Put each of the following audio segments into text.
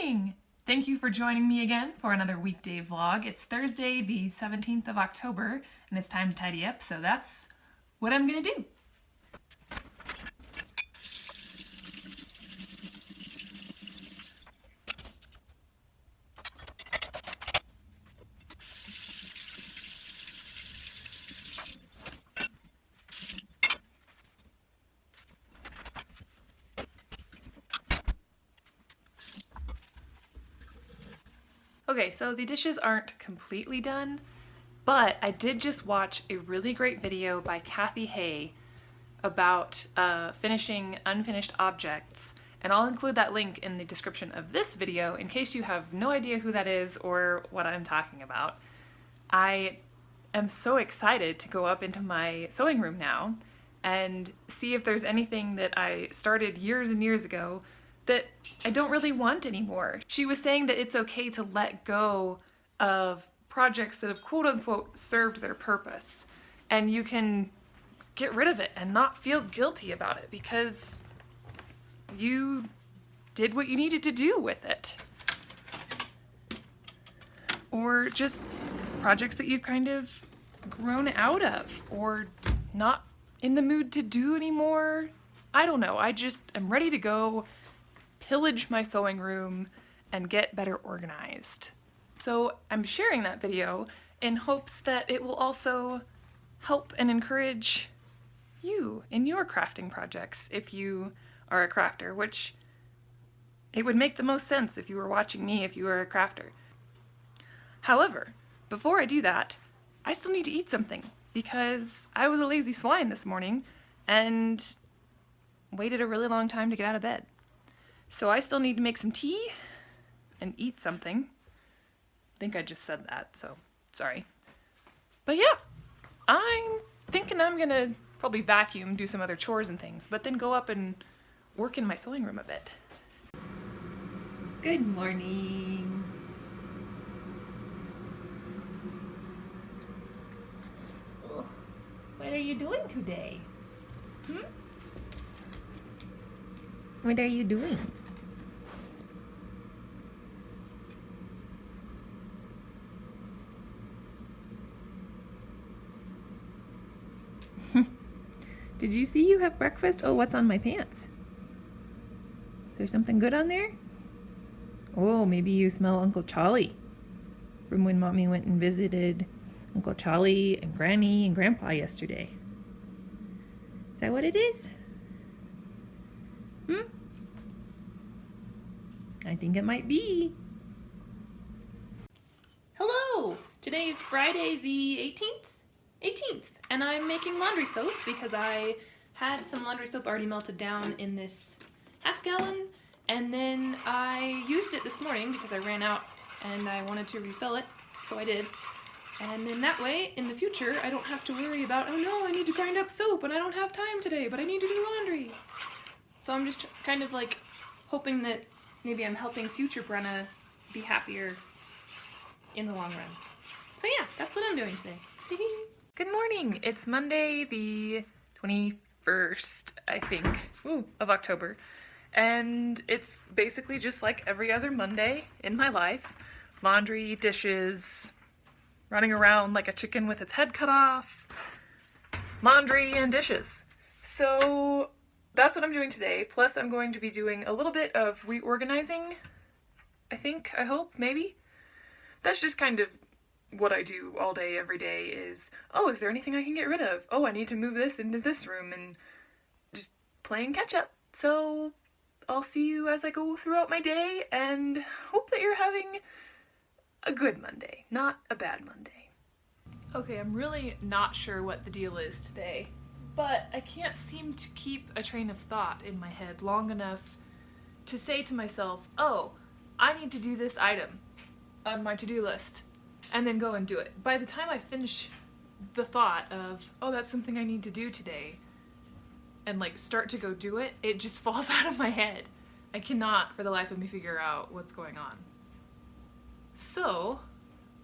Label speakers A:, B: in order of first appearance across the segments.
A: morning! Thank you for joining me again for another weekday vlog. It's Thursday, the 17th of October, and it's time to tidy up, so that's what I'm gonna do. Okay, so the dishes aren't completely done, but I did just watch a really great video by Kathy Hay about finishing unfinished objects, and I'll include that link in the description of this video in case you have no idea who that is or what I'm talking about. I am so excited to go up into my sewing room now and see if there's anything that I started years and years ago that I don't really want anymore. She was saying that it's okay to let go of projects that have quote-unquote served their purpose, and you can get rid of it and not feel guilty about it because you did what you needed to do with it. Or just projects that you've kind of grown out of or not in the mood to do anymore. I don't know, I just am ready to go pillage my sewing room and get better organized. So I'm sharing that video in hopes that it will also help and encourage you in your crafting projects if you are a crafter, which it would make the most sense if you were watching me if you were a crafter. However, before I do that, I still need to eat something because I was a lazy swine this morning and waited a really long time to get out of bed. So I still need to make some tea and eat something. I think I just said that, so sorry. But yeah, I'm thinking I'm gonna probably vacuum, do some other chores and things, but then go up and work in my sewing room a bit. Good morning. Ugh. What are you doing today? What are you doing? Did you see you have breakfast? Oh, what's on my pants? Is there something good on there? Oh, maybe you smell Uncle Charlie from when Mommy went and visited Uncle Charlie and Granny and Grandpa yesterday. Is that what it is? I think it might be. Hello! Today is Friday the 18th, and I'm making laundry soap because I had some laundry soap already melted down in this half gallon, and then I used it this morning because I ran out and I wanted to refill it, so I did. And then that way, in the future, I don't have to worry about, oh no, I need to grind up soap and I don't have time today, but I need to do laundry. So I'm just kind of like hoping that maybe I'm helping future Brenna be happier in the long run. So yeah, that's what I'm doing today. Good morning! It's Monday the 21st, I think, of October. And it's basically just like every other Monday in my life. Laundry, dishes, running around like a chicken with its head cut off, laundry and dishes. So that's what I'm doing today. Plus I'm going to be doing a little bit of reorganizing, I think, I hope, maybe. That's just kind of what I do all day, every day is, oh, is there anything I can get rid of? Oh, I need to move this into this room, and just playing catch up. So I'll see you as I go throughout my day and hope that you're having a good Monday, not a bad Monday. Okay, I'm really not sure what the deal is today, but I can't seem to keep a train of thought in my head long enough to say to myself, oh, I need to do this item on my to-do list, and then go and do it. By the time I finish the thought of, oh, that's something I need to do today, and like start to go do it, it just falls out of my head. I cannot for the life of me figure out what's going on. So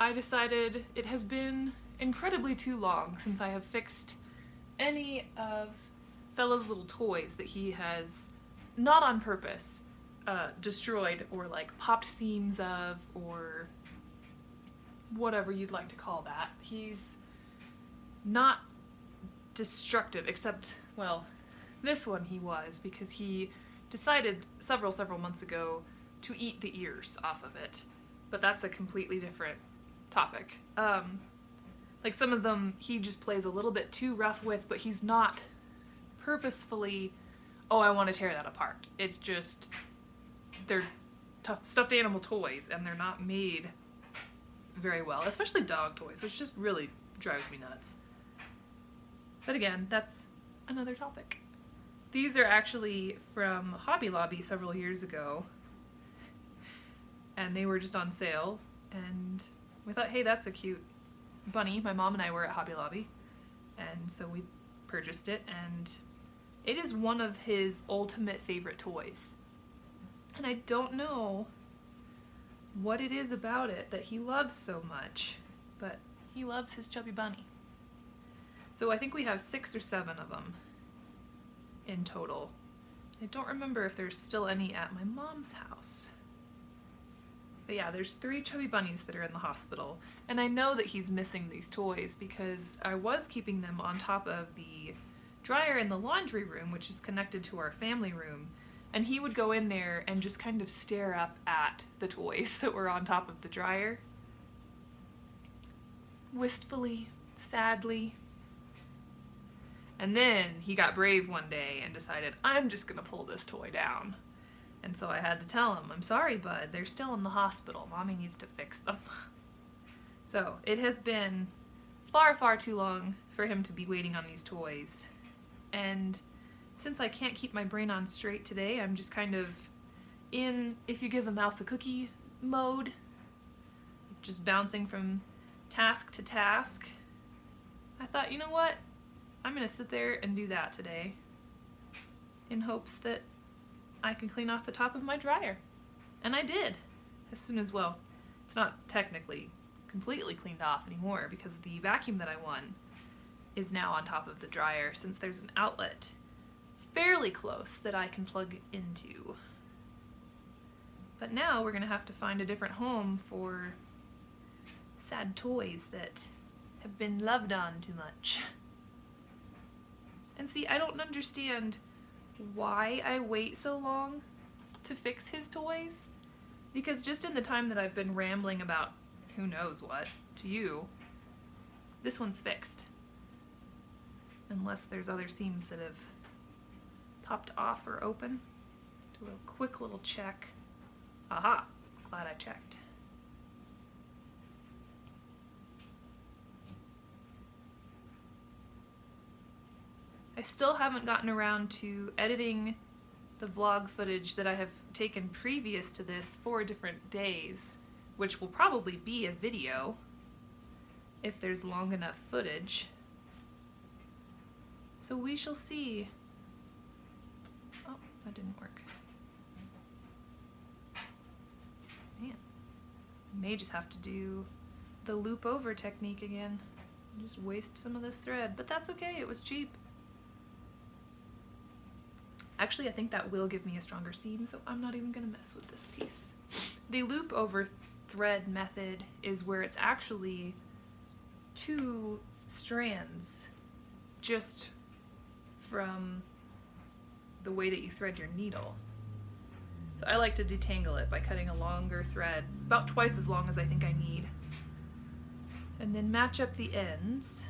A: I decided it has been incredibly too long since I have fixed any of Fella's little toys that he has, not on purpose, destroyed or like popped seams of, or whatever you'd like to call that. He's not destructive, except, well, this one he was, because he decided several months ago to eat the ears off of it. But that's a completely different topic. Like some of them he just plays a little bit too rough with, but he's not purposefully, oh, I want to tear that apart. It's just, they're tough stuffed animal toys, and they're not made very well, especially dog toys, which just really drives me nuts. But again, that's another topic. These are actually from Hobby Lobby several years ago, and they were just on sale, and we thought, hey, that's a cute bunny. My mom and I were at Hobby Lobby, and so we purchased it, and it is one of his ultimate favorite toys. And I don't know what it is about it that he loves so much, but he loves his chubby bunny. So I think we have 6 or 7 of them in total. I don't remember if there's still any at my mom's house. But yeah, there's 3 chubby bunnies that are in the hospital. And I know that he's missing these toys because I was keeping them on top of the dryer in the laundry room, which is connected to our family room. And he would go in there and just kind of stare up at the toys that were on top of the dryer. Wistfully, sadly. And then he got brave one day and decided, I'm just gonna pull this toy down. And so I had to tell him, I'm sorry, bud, they're still in the hospital. Mommy needs to fix them. So it has been far too long for him to be waiting on these toys. And since I can't keep my brain on straight today, I'm just kind of in if you give a mouse a cookie mode, just bouncing from task to task. I thought, you know what? I'm gonna sit there and do that today in hopes that I can clean off the top of my dryer. And I did. As soon as, well, it's not technically completely cleaned off anymore because the vacuum that I won is now on top of the dryer since there's an outlet fairly close that I can plug into. But now we're gonna have to find a different home for sad toys that have been loved on too much. And see, I don't understand why I wait so long to fix his toys, because just in the time that I've been rambling about who knows what to you, this one's fixed. Unless there's other seams that have popped off or open. Do a quick little check. Aha! Glad I checked. I still haven't gotten around to editing the vlog footage that I have taken previous to this 4 different days, which will probably be a video if there's long enough footage. So we shall see. Oh, that didn't work. Man, I may just have to do the loop over technique again. Just waste some of this thread, but that's okay, it was cheap. Actually, I think that will give me a stronger seam, so I'm not even gonna mess with this piece. The loop over thread method is where it's actually 2 strands just from the way that you thread your needle. So I like to detangle it by cutting a longer thread, about twice as long as I think I need. And then match up the ends.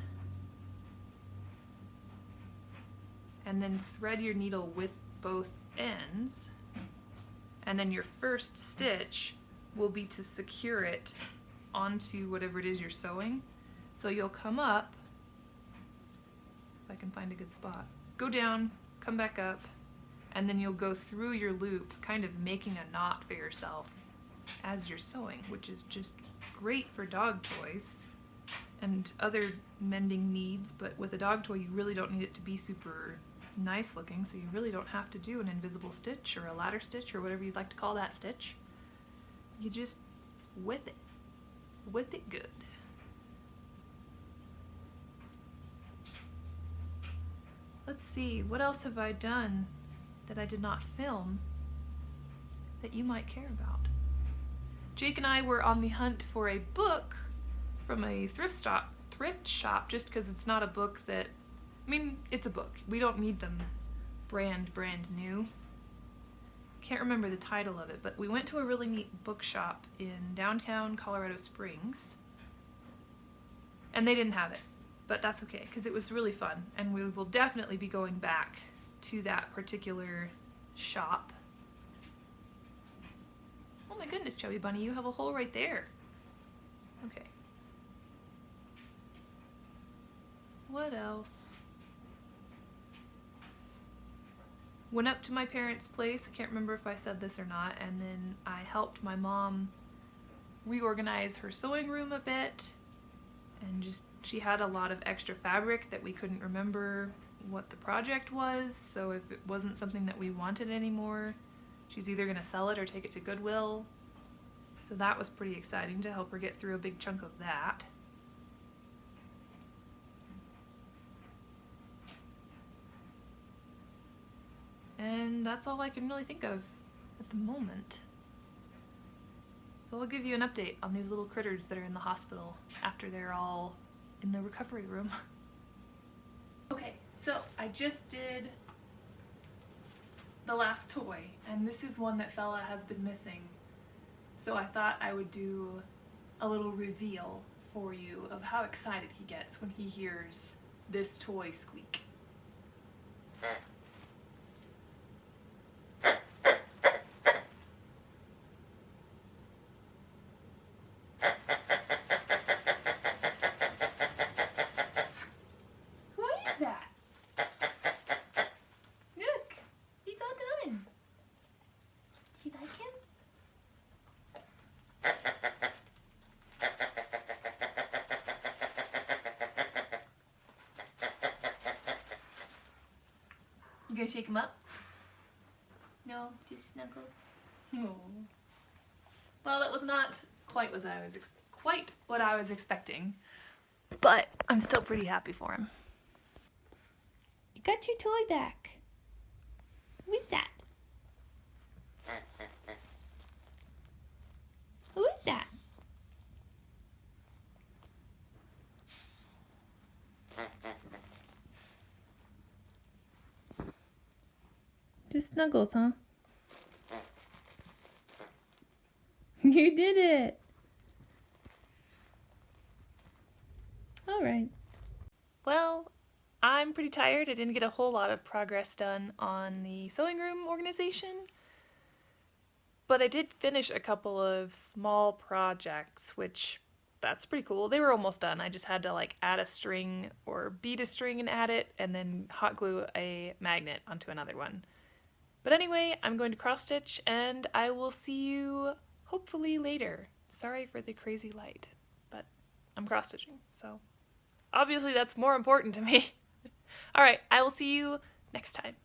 A: And then thread your needle with both ends, and then your first stitch will be to secure it onto whatever it is you're sewing. So you'll come up, if I can find a good spot, go down, come back up, and then you'll go through your loop, kind of making a knot for yourself as you're sewing, which is just great for dog toys and other mending needs, but with a dog toy you really don't need it to be super nice looking, so you really don't have to do an invisible stitch or a ladder stitch or whatever you'd like to call that stitch. You just whip it. Whip it good. Let's see, what else have I done that I did not film? that you might care about. Jake and I were on the hunt for a book from a thrift shop just because it's not a book that, I mean, it's a book. We don't need them brand new. Can't remember the title of it, but we went to a really neat bookshop in downtown Colorado Springs, and they didn't have it, but that's okay because it was really fun, and we will definitely be going back to that particular shop. Oh my goodness, Chubby Bunny, you have a hole right there. Okay. What else? Went up to my parents' place, I can't remember if I said this or not, and then I helped my mom reorganize her sewing room a bit, and just, she had a lot of extra fabric that we couldn't remember what the project was, so if it wasn't something that we wanted anymore, she's either gonna sell it or take it to Goodwill. So that was pretty exciting to help her get through a big chunk of that. And that's all I can really think of at the moment. So I'll give you an update on these little critters that are in the hospital after they're all in the recovery room. Okay, so I just did the last toy, and this is one that Fella has been missing. So I thought I would do a little reveal for you of how excited he gets when he hears this toy squeak. You gonna shake him up? No, just snuggle. No. Well, that was not quite what I was expecting, but I'm still pretty happy for him. You got your toy back. Who's that? Who is that? Just snuggles, huh? You did it! Alright. Well, I'm pretty tired. I didn't get a whole lot of progress done on the sewing room organization, but I did finish a couple of small projects, which that's pretty cool. They were almost done. I just had to like add a string or bead a string and add it, and then hot glue a magnet onto another one. But anyway, I'm going to cross stitch, and I will see you hopefully later. Sorry for the crazy light, but I'm cross stitching, so obviously that's more important to me. Alright, I will see you next time.